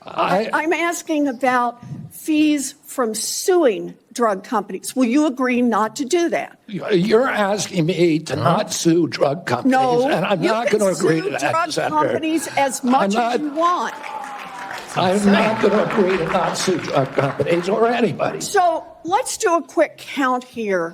I'm asking about fees from suing drug companies. Will you agree not to do that? You're asking me to not sue drug companies, No, and I'm not going to agree to that, drug Senator. companies as much as you want. I'm not going to agree to not sue drug companies or anybody. So let's do a quick count here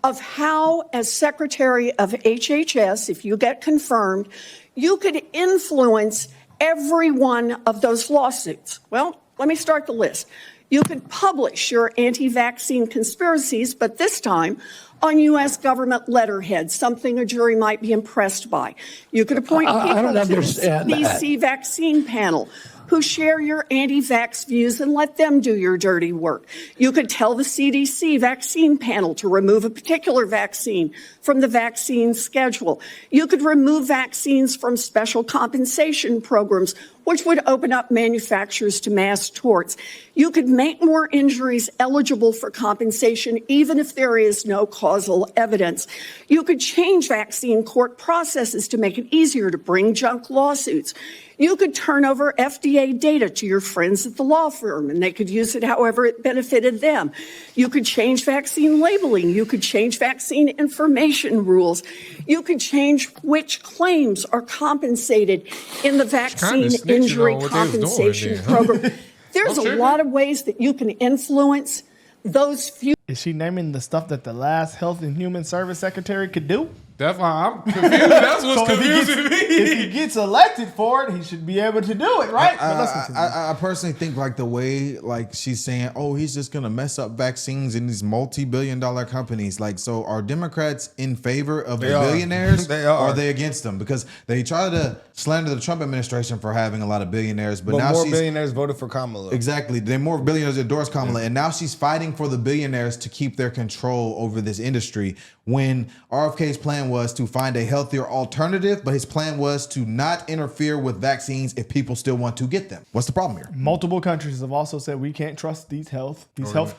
of how, as Secretary of HHS, if you get confirmed, you could influence every one of those lawsuits. Well, let me start the list. You could publish your anti-vaccine conspiracies, but this time on U.S. government letterhead, something a jury might be impressed by. You could appoint people to the CDC vaccine panel who share your anti-vax views and let them do your dirty work. You could tell the CDC vaccine panel to remove a particular vaccine from the vaccine schedule. You could remove vaccines from special compensation programs, which would open up manufacturers to mass torts. You could make more injuries eligible for compensation, even if there is no causal evidence. You could change vaccine court processes to make it easier to bring junk lawsuits. You could turn over FDA data to your friends at the law firm, and they could use it however it benefited them. You could change vaccine labeling. You could change vaccine information rules. You could change which claims are compensated in the vaccine injury compensation program. There's a lot of ways that you can influence those few. Is she naming the stuff that the last Health and Human Service Secretary could do? That's why I'm confused. That's what's confusing me. If he gets elected for it, he should be able to do it, right? I personally think like the way like she's saying, oh, he's just gonna mess up vaccines in these multi-billion-dollar companies. Like, so are Democrats in favor of the billionaires? Or are they against them? Because they try to slander the Trump administration for having a lot of billionaires, but now more billionaires voted for Kamala. Exactly, they more billionaires endorsed Kamala, and now she's fighting for the billionaires to keep their control over this industry. When RFK's plan was to find a healthier alternative, but his plan was to not interfere with vaccines if people still want to get them. What's the problem here? Multiple countries have also said we can't trust these health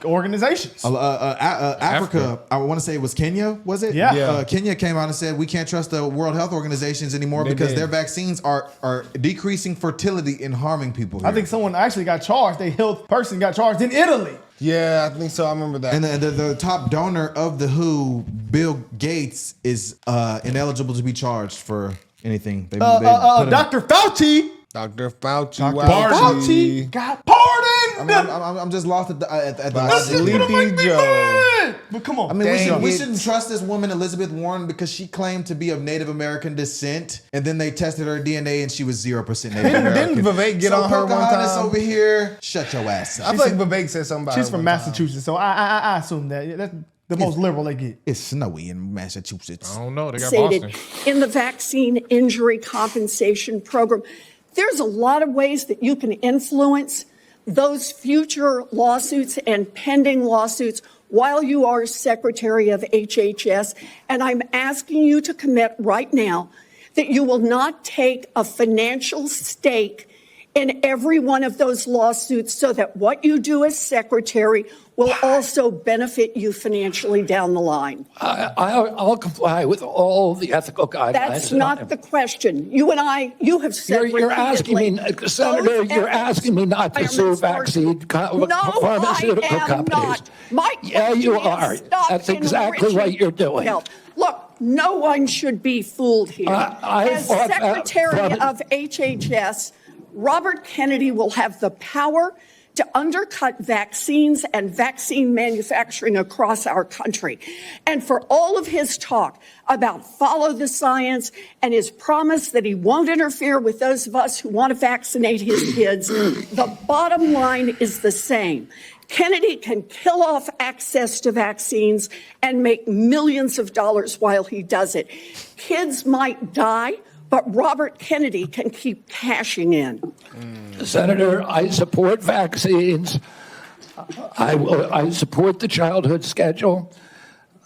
organizations. Africa, I want to say it was Kenya, was it? Yeah. Kenya came out and said we can't trust the World Health Organizations anymore because their vaccines are decreasing fertility and harming people here. I think someone actually got charged. A health person got charged in Italy. Yeah, I think so. I remember that. And the top donor of the WHO, Bill Gates, is ineligible to be charged for anything. Dr. Fauci. Dr. Fauci. Fauci got pardoned. I'm just lost at the Sleepy Joe. But come on. I mean, we shouldn't trust this woman, Elizabeth Warren, because she claimed to be of Native American descent, and then they tested her DNA and she was 0% Native American. Didn't Vivek get on her one time? Over here, shut your ass up. I feel like Vivek said something about her. She's from Massachusetts, so I assume that's the most liberal they get. It's snowy in Massachusetts. I don't know. They got Boston. In the vaccine injury compensation program, there's a lot of ways that you can influence those future lawsuits and pending lawsuits while you are Secretary of HHS. And I'm asking you to commit right now that you will not take a financial stake in every one of those lawsuits so that what you do as Secretary will also benefit you financially down the line. I'll comply with all the ethical guidelines. That's not the question. You have said you're asking me, Senator, you're asking me not to sue vaccine pharmaceutical companies. Yeah, you are. That's exactly what you're doing. Look, no one should be fooled here. As Secretary of HHS, Robert Kennedy will have the power to undercut vaccines and vaccine manufacturing across our country. And for all of his talk about follow the science and his promise that he won't interfere with those of us who want to vaccinate his kids, the bottom line is the same. Kennedy can kill off access to vaccines and make millions of dollars while he does it. Kids might die, but Robert Kennedy can keep cashing in. Senator, I support vaccines. I support the childhood schedule.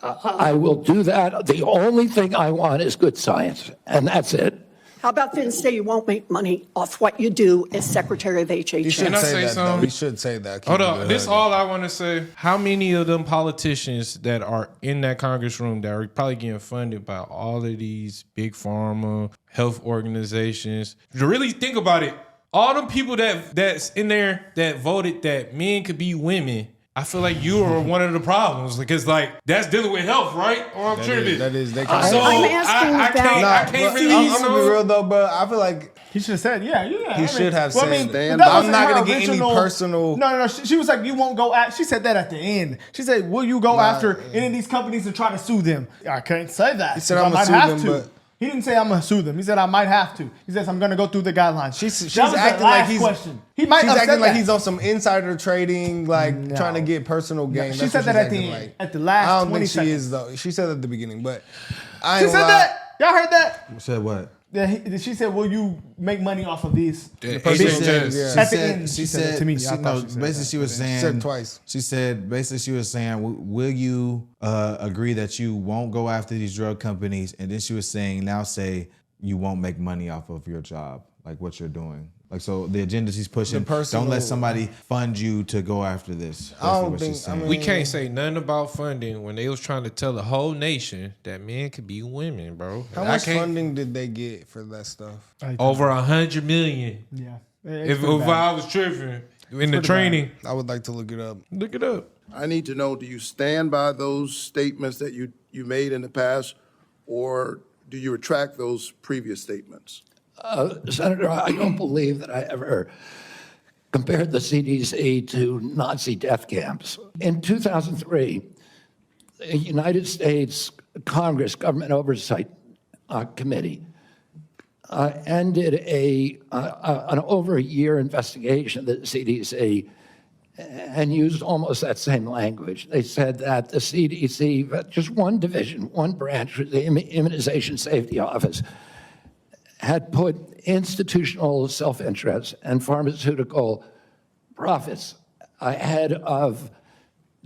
I will do that. The only thing I want is good science, and that's it. How about then say you won't make money off what you do as Secretary of HHS? You should say that, though. You should say that. Hold on. This is all I want to say. How many of them politicians that are in that Congress room that are probably getting funded by all of these big pharma, health organizations, to really think about it, all them people that's in there that voted that men could be women. I feel like you are one of the problems because like that's dealing with health, right? Or I'm tripping. That is. They So can't. I'm asking I that- can't but really. I'm gonna be real though, bro. I feel like He should have said, yeah. He should have said, but "Stand that by." wasn't I'm not her gonna get any original- personal- No. She was like, you won't go at. She said that at the end. She said, will you go after any of these companies and try to sue them? I can't say that. He said, I "I'ma might sue have them," to. but- He didn't say I'm gonna sue them. He said I might have to. He says I'm gonna go through the guidelines. She's That was the acting like last he's. question. He might She's have acting said like that. he's on some insider trading, like No. trying to get personal gain. She That's said what that she's at the acting end, at the last I don't 20 think she seconds. is though. She said at the beginning, but I She ain't said lie. that. Y'all heard that? Said what? She said, will you make money off of these? The person HHS. said- yeah. At the end, she she said it said to me. I She, thought no, she said basically that. she was saying. Said it twice. She said basically she was saying, will you agree that you won't go after these drug companies? And then she was saying, now say you won't make money off of your job, like what you're doing. Like, so the agendas he's pushing, personal- don't let somebody fund you to go after this. I don't Basically what she's think- I saying. mean- We can't say nothing about funding when they was trying to tell the whole nation that men could be women, bro. How I much can't- funding did they get for that stuff? Over 100 million. Yeah. If I was tripping in the pretty training, I would like to look it up. look it up. I need to know, do you stand by those statements that you made in the past, or do you retract those previous statements? Senator, I don't believe that I ever compared the CDC to Nazi death camps. In 2003, the United States Congress Government Oversight Committee ended an over a year investigation of the CDC and used almost that same language. They said that the CDC, just one division, one branch, the Immunization Safety Office, had put institutional self-interest and pharmaceutical profits ahead of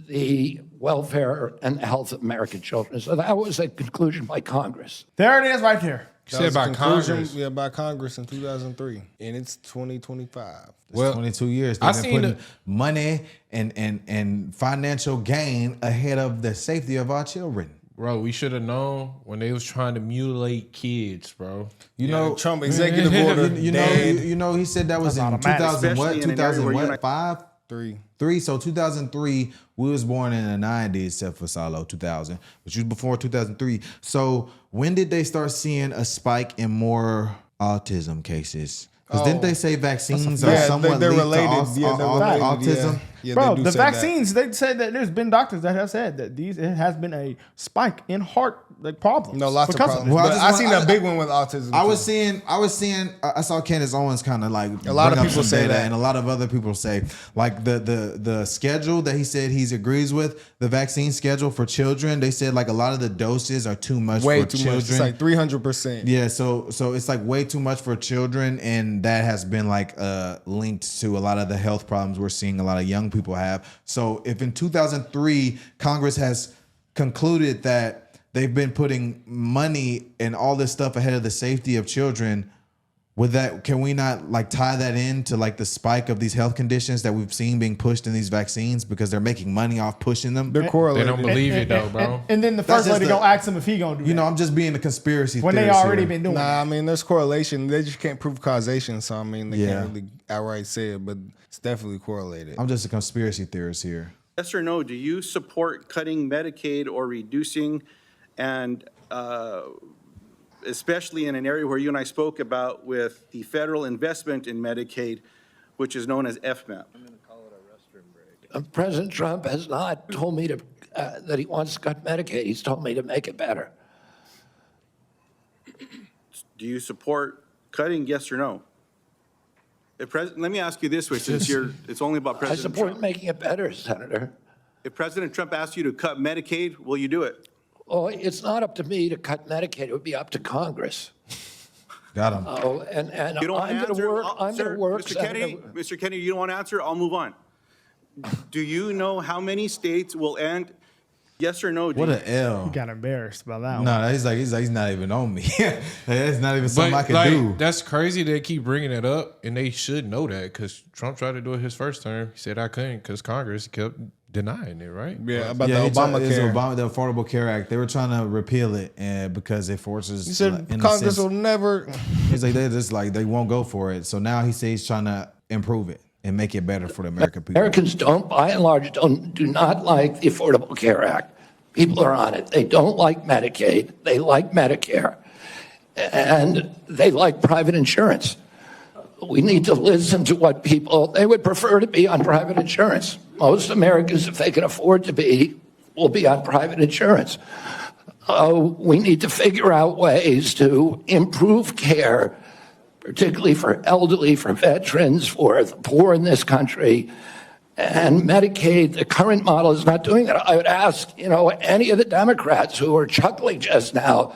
the welfare and health of American children. So that was a conclusion by Congress. There it is right there. That Said was by the conclusion, Congress. yeah, by Congress in 2003, and it's 2025. It's 22 years. I They've been seen putting money and financial gain ahead of the safety of our children. Bro, we should have known when they was trying to mutilate kids, bro. You know, Trump executive order. you know, he said that was in automatic. 2000 what? Especially in an area where 2005? 3. So 2003, we was born in the 90s, except for Salo, 2000, which was before 2003. So when did they start seeing a spike in more autism cases? Because didn't they say vaccines are somewhat they're linked related. to Yeah, they're related. autism? Yeah, Bro, they do the say that. vaccines, they said that there's been doctors that have said that it has been a spike in heart problems. No, lots of because problems. Well, I But just I want- seen a big one with autism. I too. was seeing, I saw Candace Owens kind of like A lot of bring up people some say data, that. and a lot of other people say like the schedule that he said he agrees with, the vaccine schedule for children. They said like a lot of the doses are too much way for too children. much. It's like 300%. Yeah, so it's like way too much for children, and that has been like linked to a lot of the health problems we're seeing a lot of young people have. So if in 2003 Congress has concluded that they've been putting money and all this stuff ahead of the safety of children, with that, can we not like tie that into like the spike of these health conditions that we've seen being pushed in these vaccines because they're making money off pushing them? They're They correlated. don't believe it though, bro. And then the That's first just lady the- gonna ask him if he gonna do You know, that. I'm just being a conspiracy When they theorist already here. been doing Nah, I it. mean, there's correlation. They just can't prove causation. So, I mean, they Yeah. can't really outright say it, but it's definitely correlated. I'm just a conspiracy theorist here. Yes or no, do you support cutting Medicaid or reducing, and especially in an area where you and I spoke about with the federal investment in Medicaid, which is known as FMAP? President Trump has not told me that he wants to cut Medicaid. He's told me to make it better. Do you support cutting, yes or no? Let me ask you this way, since it's only about I President support Trump. making it better, Senator. If President Trump asks you to cut Medicaid, will you do it? Well, it's not up to me to cut Medicaid. It would be up to Congress. Got him. Oh, and You don't I'm going answer. to work. I'm Sir, going to work. Mr. Kennedy, Mr. Kennedy, you don't want to answer? I'll move on. Do you know how many states will end Yes or no, What G? an L. Got embarrassed by that one. No, he's not even on me. That's not even something I But can like, do. that's crazy they keep bringing it up, and they should know that because Trump tried to do it his first term. He said I couldn't because Congress kept denying it, right? Yeah, about Yeah, the Obamacare. the Affordable Care Act. They were trying to repeal it, and because it forces. He said in a Congress sense- will never. He's like they won't go for it. So now he says he's trying to improve it and make it better for the American people. Americans don't, by and large, do not like the Affordable Care Act. People are on it. They don't like Medicaid. They like Medicare. And they like private insurance. We need to listen to what they would prefer to be on private insurance. Most Americans, if they can afford to be, will be on private insurance. We need to figure out ways to improve care, particularly for elderly, for veterans, for the poor in this country. And Medicaid, the current model is not doing that. I would ask, any of the Democrats who are chuckling just now,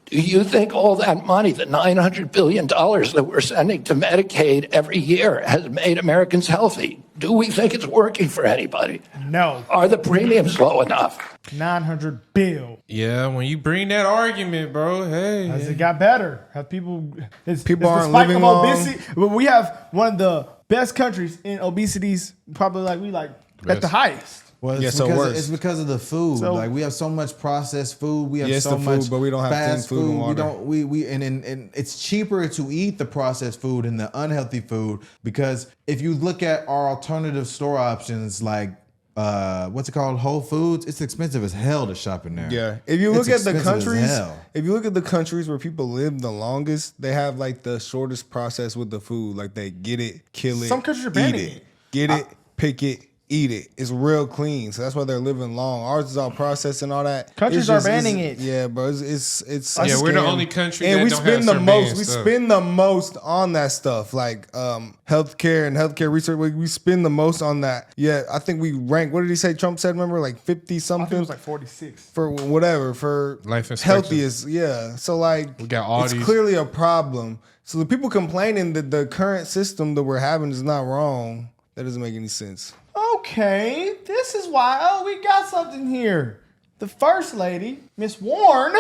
do you think all that money, the $900 billion that we're sending to Medicaid every year, has made Americans healthy? Do we think it's working for anybody? No. Are the premiums low enough? 900 bill. Yeah, when you bring that argument, bro, hey. As it got better, have people People it's aren't the spike living of long. obesity. But we have one of the best countries in obesities, probably at the highest. Well, Yeah, it's, so because, worse. it's because of the food. So- like we have so much processed food. We have Yes, so the food, much but we don't have fast clean food and We water. don't. We and it's cheaper to eat the processed food and the unhealthy food because if you look at our alternative store options like what's it called, Whole Foods, it's expensive as hell to shop in there. Yeah, if you look It's at the expensive as countries, hell. if you look at the countries where people live the longest, they have like the shortest process with the food. Like they get it, kill it, Some countries are eat banning it, it. get it, pick it, eat it. It's real clean, so that's why they're living long. Ours is all processed and all that. Countries It's are just- banning it's- it. Yeah, bro, it's Yeah, we're the scam. only country and that we don't spend have the certain most. banned We stuff. spend the most on that stuff, like healthcare and healthcare research. We spend the most on that. Yeah, I think we rank. What did he say? Trump said, remember, like 50 I something. think it was like 46. For whatever, for Life expectancy. healthiest, yeah. So like, We got all it's these- clearly a problem. So the people complaining that the current system that we're having is not wrong, that doesn't make any sense. Okay, this is why. Oh, we got something here. The first lady, Miss Warren,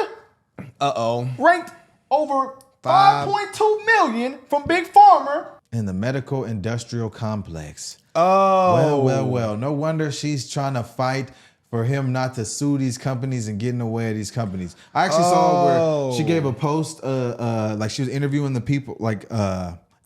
ranked over 5.2 million from Big Pharma. In the medical industrial complex. Oh, Well. No wonder she's trying to fight for him not to sue these companies and get in the way of these companies. I actually saw where she gave a post, like she was interviewing the people, like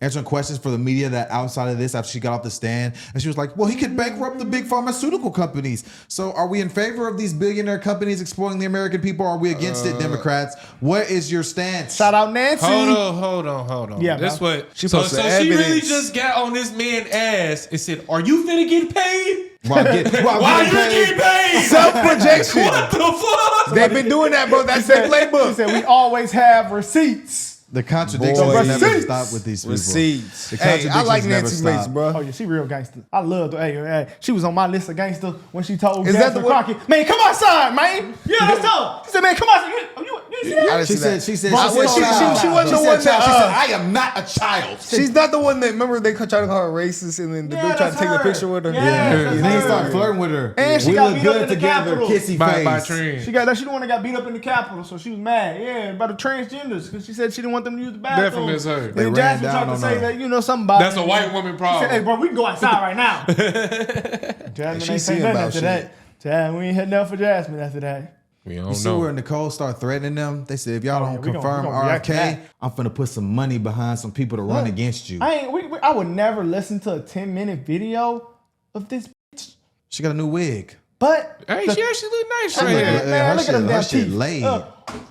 answering questions for the media that outside of this after she got off the stand. And she was like, well, he could bankrupt the big pharmaceutical companies. So are we in favor of these billionaire companies exploiting the American people? Or are we against it, Democrats? What is your stance? Shout out Nancy. Hold on. Yeah, This bro. what She so posted she really evidence. just got on this man's ass and said, "Are you finna get paid? Why Why you getting paid? self-projection. What the fuck?" They've been doing that, bro. That's their She playbook. said we always have receipts. The contradictions Boy. never Receipts. stop with these people. Receipts. The Hey, I like contradictions never Nancy Mace, stop. bro. Oh yeah, she real gangster. I love her. Hey, she was on my list of gangsters when she told Is that the Jasmine one- Crockett, man, come outside, man. Yeah, that's her. She said, man, come outside. You see I that? didn't see that. She said, Bro, she she wasn't the one that, she said, I am not a child. She's not the one that, remember they tried to call her racist and then the Yeah, dude tried to that's take a her. picture with her? Yeah. And then he started flirting with her. And she we got look beat up good in the together, Capitol. kissy By face. train. She the one that got beat up in the Capitol, so she was mad. Yeah, about the transgenders, because she said she didn't want them to use the bathroom. Definitely is her. And They then ran Jasmine down tried to on say her. that, something about That's a white woman She problem. said, hey, bro, we can go outside right now. Jasmine She ain't see saying nothing about after shit. that. Jasmine, we ain't heading out for Jasmine after that. We You don't see where know. Nicole started threatening them? They said, if y'all yeah, don't we gonna- confirm we gonna react to RFK, that. I'm finna put some money behind some people to run against you. I would never listen to a 10-minute video of this bitch. She got a new wig. But Hey, the- she actually look nice Look right at here. her. man, look at them her damn shit teeth. laid.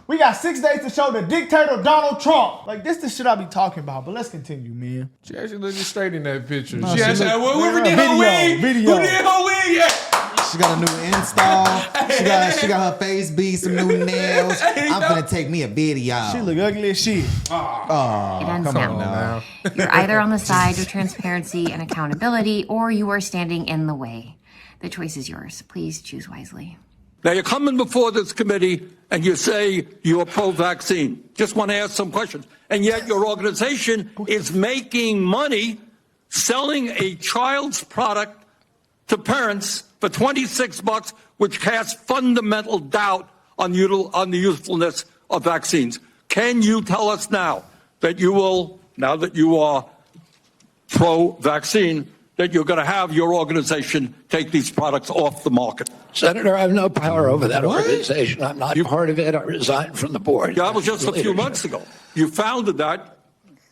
We got 6 days to show the dictator Donald Trump. Like, this the shit I be talking about. But let's continue, man. She actually looking straight in that picture. No, she she actually, look- whoever did Video, her wig, video. who did her wig? Yeah. She got a new install. She got her face beat, some new nails. I'm gonna take me a video. She look ugly as shit. It ends come now. on now. You're either on the side of transparency and accountability, or you are standing in the way. The choice is yours. Please choose wisely. Now, you're coming before this committee and you say you're pro-vaccine. Just want to ask some questions. And yet your organization is making money selling a child's product to parents for $26, which casts fundamental doubt on the usefulness of vaccines. Can you tell us now that you will, now that you are pro-vaccine, that you're going to have your organization take these products off the market? Senator, I have no power over that organization. I'm not part of it. I resigned from the board. That was just a few months ago. You founded that.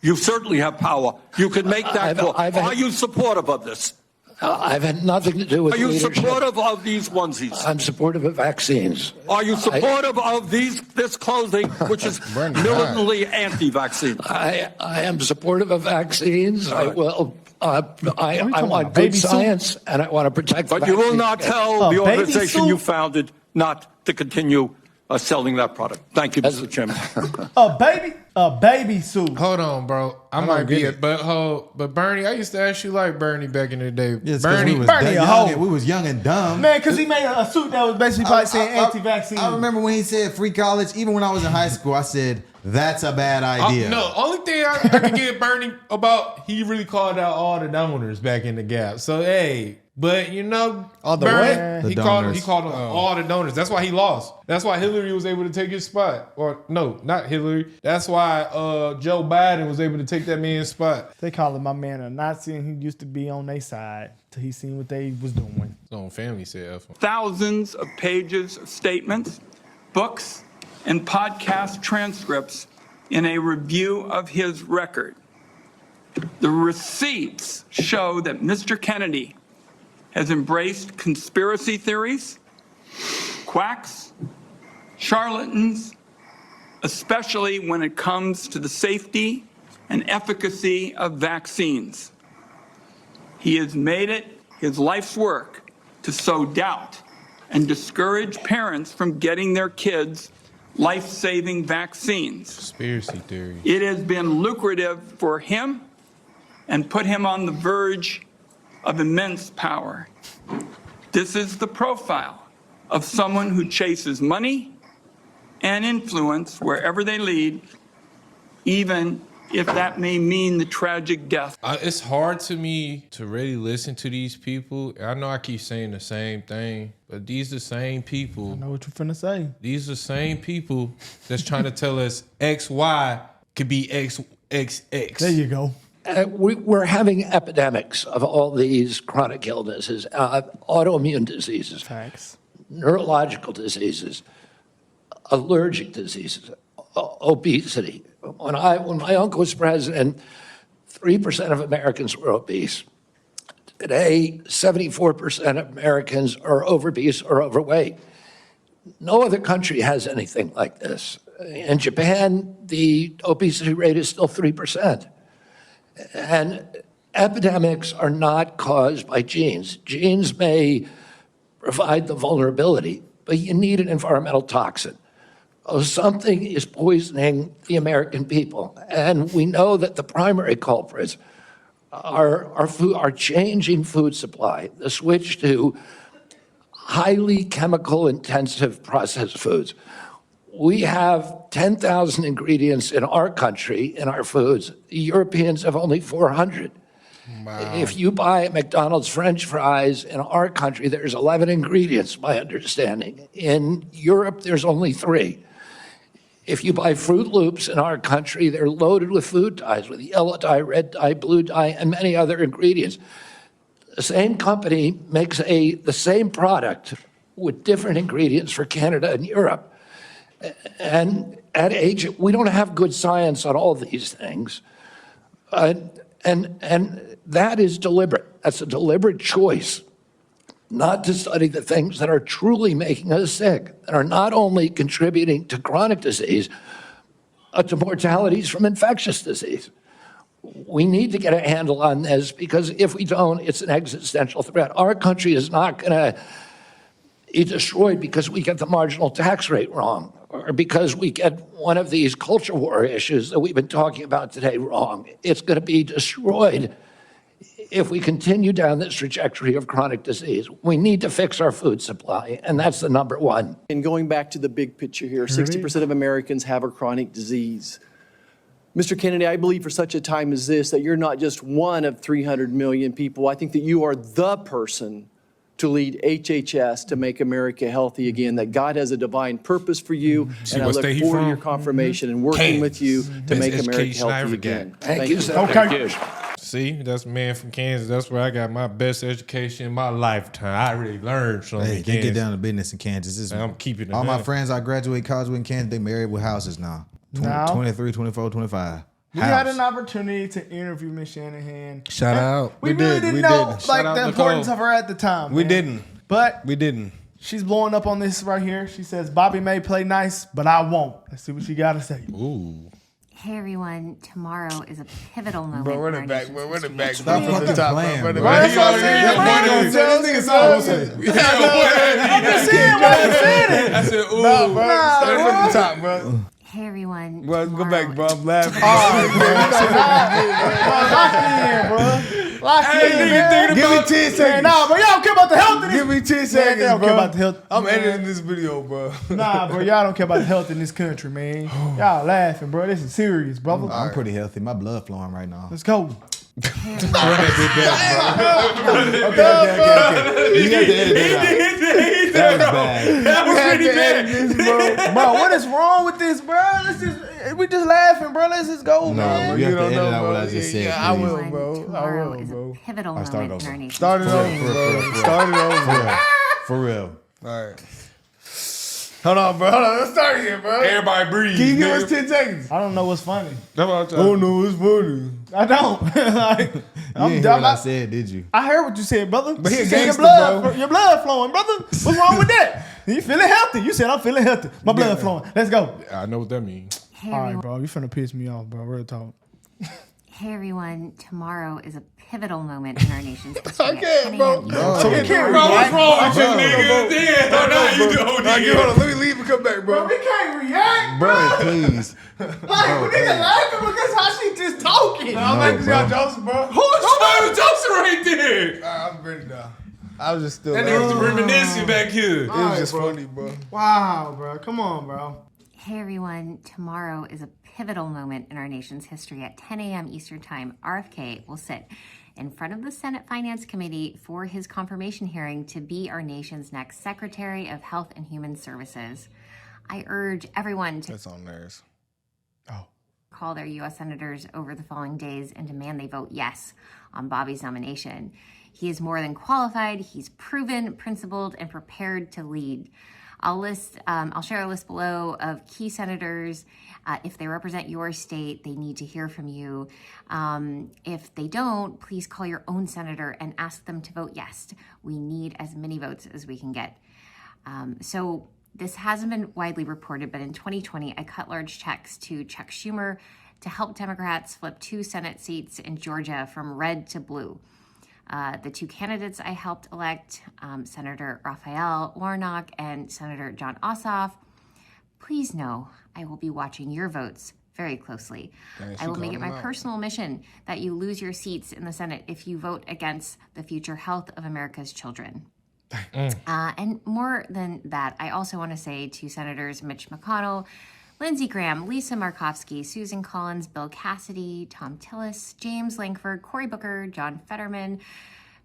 You certainly have power. You can make that call. Are you supportive of this? I've had nothing to do with leadership. Are you supportive of these onesies? I'm supportive of vaccines. Are you supportive of this clothing, which is militantly anti-vaccine? I am supportive of vaccines. I will. I want good science, and I want to protect. But you will not tell the organization you founded not to continue selling that product. Thank you, Mr. Chairman. A baby suit. Hold on, bro. I might be it, but Bernie, I used to actually like Bernie back in the day. Yes, Bernie, we was young and dumb. Man, because he made a suit that was basically probably saying anti-vaccine. I remember when he said free college. Even when I was in high school, I said that's a bad idea. No, only thing I could give Bernie about, he really called out all the donors back in the gap. So hey, but you know, all the Bernie, what? He called them all the donors. That's why he lost. That's why Hillary was able to take his spot. Or no, not Hillary. That's why Joe Biden was able to take that man's spot. They call him my man a Nazi, and he used to be on their side till he seen what they was doing. His own family said. Thousands of pages of statements, books, and podcast transcripts in a review of his record. The receipts show that Mr. Kennedy has embraced conspiracy theories, quacks, charlatans, especially when it comes to the safety and efficacy of vaccines. He has made it his life's work to sow doubt and discourage parents from getting their kids life-saving vaccines. Conspiracy theory. It has been lucrative for him and put him on the verge of immense power. This is the profile of someone who chases money and influence wherever they lead, even if that may mean the tragic death. It's hard to me to really listen to these people. I know I keep saying the same thing, but these are the same people. I know what you're finna say. These are the same people that's trying to tell us XY could be XXX. There you go. We're having epidemics of all these chronic illnesses, autoimmune diseases, neurological diseases, allergic diseases, obesity. When my uncle was president, 3% of Americans were obese. Today, 74% of Americans are obese or overweight. No other country has anything like this. In Japan, the obesity rate is still 3%. And epidemics are not caused by genes. Genes may provide the vulnerability, but you need an environmental toxin. Something is poisoning the American people. And we know that the primary culprits are changing food supply, the switch to highly chemical intensive processed foods. We have 10,000 ingredients in our country, in our foods. The Europeans have only 400. Wow. If you buy McDonald's French fries in our country, there's 11 ingredients, my understanding. In Europe, there's only 3. If you buy Fruit Loops in our country, they're loaded with food dyes, with yellow dye, red dye, blue dye, and many other ingredients. The same company makes the same product with different ingredients for Canada and Europe. And at age, we don't have good science on all these things. And that is deliberate. That's a deliberate choice not to study the things that are truly making us sick, that are not only contributing to chronic disease, but to mortalities from infectious disease. We need to get a handle on this, because if we don't, it's an existential threat. Our country is not going to be destroyed because we get the marginal tax rate wrong, or because we get one of these culture war issues that we've been talking about today wrong. It's going to be destroyed if we continue down this trajectory of chronic disease. We need to fix our food supply, and that's the number one. And going back to the big picture here, 60% of Americans have a chronic disease. Mr. Kennedy, I believe for such a time as this that you're not just one of 300 million people. I think that you are the person to lead HHS to make America healthy again, that God has a divine purpose for you, and I what look state he forward to from? your confirmation and working with you to Best make America education I healthy ever got. again. Thank you, sir. Okay. See, that's a man from Kansas. That's where I got my best education in my lifetime. I really learned something. Hey, in they get Kansas. down to business in Kansas. This is- I'm keeping it all my 100. friends I graduated college with in Kansas, they married with houses now. 23, 24, 25. We had an opportunity to interview Miss Shanahan. Shout out. We We really did. didn't We know did. like Shout out the Nicole. importance of her at the time. We man. didn't. But We didn't. she's blowing up on this right here. She says, Bobby may play nice, but I won't. Let's see what she got to say. Ooh. Hey everyone, tomorrow is a pivotal moment. Bro, run in our it back. nation's Bro, run it history. back. Stop From the fucking top, playing, Run it bro. back. That's what I'm saying, bro. This nigga saw it. I'm just saying what I'm saying. I said, ooh. Nah, bro. Start from the top, bro. Hey everyone, Bro, go tomorrow back, bro. I'm laughing. Lock in, bro. Lock in, man. Give me 10 seconds. Nah, bro, y'all don't care about the health of this. Give me 10 Man, seconds, they don't bro. care about the health. I'm Man. editing this video, bro. Nah, bro, y'all don't care about the health in this country, man. Y'all laughing, bro. This is serious, brother. I'm pretty healthy. My blood flowing right now. Let's go. Okay. You got to edit that out. That was bad. That was pretty bad. Bro, what is wrong with this, bro? We just laughing, bro. Let's just go, man. No, you have to don't edit know, out bro. what I just said. Yeah, I please. will, bro. I Tomorrow will, is bro. a pivotal start moment in over. our nation's Start it over, bro. Start it over. For real. All right. Hold on, bro. Hold on. Let's start here, bro. Everybody breathe. Can you give us nigga. 10 seconds? I don't know what's funny. That's what I'm trying. Oh, no, it's funny. I don't. Like, You didn't hear what I said, did you? I heard what you said, brother. But he a You said gangster, your blood flowing, brother. What's wrong with that? You feeling healthy? You said I'm feeling healthy. My blood flowing. Let's go. I know what that means. Hey All right, everyone, bro. You finna piss me off, bro. Real talk. hey everyone, tomorrow is a pivotal moment in our nation's history. I can't, bro. So we can't Bro, what's react. wrong with you, nigga? Damn, now you do Nah, hold on. Let me leave and come back, bro. We can't react, bro. Bro, please. Like, we nigga laughing because how she just talking. I'm No, making bro. y'all jokes, bro. Who's Joseph right there? I'm ready now. I was just still That nigga was laughing. reminiscing back here. It was just funny, bro. Wow, bro. Come on, bro. Hey everyone, tomorrow is a pivotal moment in our nation's history. At 10 a.m. Eastern Time, RFK will sit in front of the Senate Finance Committee for his confirmation hearing to be our nation's next Secretary of Health and Human Services. I urge everyone to That's on theirs. call their U.S. senators over the following days and demand they vote yes on Bobby's nomination. He is more than qualified. He's proven, principled, and prepared to lead. I'll share a list below of key senators. If they represent your state, they need to hear from you. If they don't, please call your own senator and ask them to vote yes. We need as many votes as we can get. So this hasn't been widely reported, but in 2020, I cut large checks to Chuck Schumer to help Democrats flip 2 Senate seats in Georgia from red to blue. The 2 candidates I helped elect, Senator Raphael Warnock and Senator John Ossoff, please know I will be watching your votes very closely. I will make it my personal mission that you lose your seats in the Senate if you vote against the future health of America's children. And more than that, I also want to say to Senators Mitch McConnell, Lindsey Graham, Lisa Murkowski, Susan Collins, Bill Cassidy, Tom Tillis, James Lankford, Cory Booker, John Fetterman,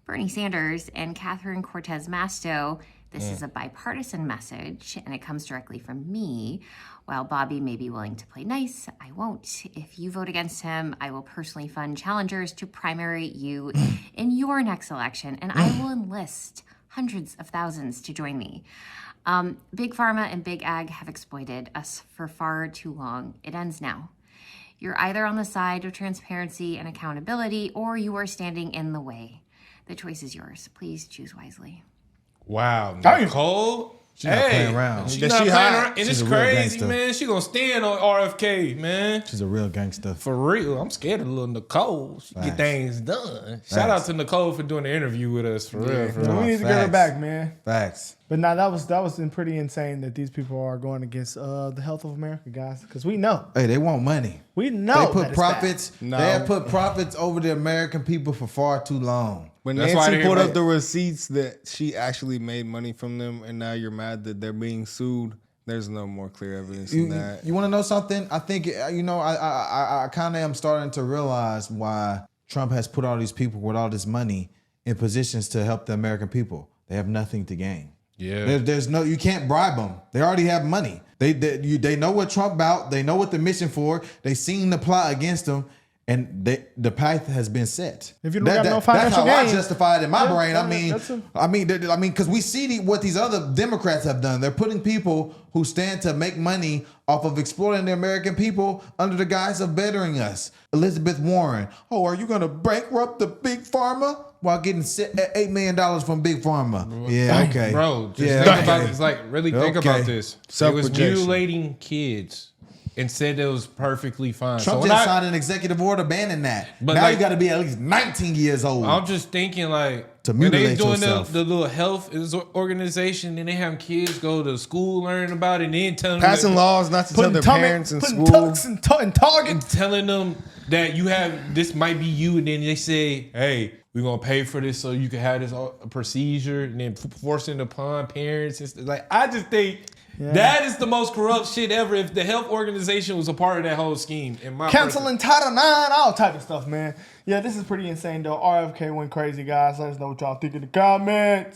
Bernie Sanders, and Catherine Cortez Masto, this is a bipartisan message, and it comes directly from me. While Bobby may be willing to play nice, I won't. If you vote against him, I will personally fund challengers to primary you in your next election, and I will enlist hundreds of thousands to join me. Big Pharma and Big Ag have exploited us for far too long. It ends now. You're either on the side of transparency and accountability, or you are standing in the way. The choice is yours. Please choose wisely. Wow, Nicole. She's not playing around. She's That not she playing hot. around. And She's it's a real crazy, gangster. man. She gonna stand on RFK, man. She's a real gangster. For real. I'm scared of little Nicole. She get Facts. things done. Shout out to Nicole for doing the interview with us. For real. For real. We need to get her facts. back, man. Facts. But nah, that was pretty insane that these people are going against the health of America, guys. Because we know. Hey, they want money. We know. They put that it's profits. No. They have put profits over the American people for far too long. When That's why Nancy they pulled like- up the receipts that she actually made money from them, and now you're mad that they're being sued, there's no more clear evidence than that. You want to know something? I think I kind of am starting to realize why Trump has put all these people with all this money in positions to help the American people. they have nothing to gain. Yeah. There's no, you can't bribe them. They already have money. They know what Trump about. They know what the mission for. They seen the plot against them, and the path has been set. If you don't got no financial that's how gain. I justify it in my brain. yeah, I mean, because we see what these other Democrats have done. They're putting people who stand to make money off of exploiting the American people under the guise of bettering us. Elizabeth Warren. Oh, are you going to bankrupt the big pharma while getting $8 million from big pharma? Yeah, okay. Bro, just yeah, think about this. Like, really think about this. It was Self-projection. mutilating kids and said it was perfectly fine. Trump so just signed an executive order banning that. But now like, you got to be at least 19 years old. I'm just thinking like, To when they mutilate doing yourself. the little health organization and they have kids go to school, learn about it, and then telling Passing them laws not to tell their parents in putting school. tucks and Target. and telling them that you have, this might be you, and then they say, hey, we're gonna pay for this so you can have this procedure, and then forcing it upon parents and stuff. Like, I just think that is the most corrupt shit ever. If the health organization was a part of that whole scheme, in my Canceling Title IX, all type of stuff, man. Yeah, this is pretty insane, though. RFK went crazy, guys. Let us know what y'all think in the comments.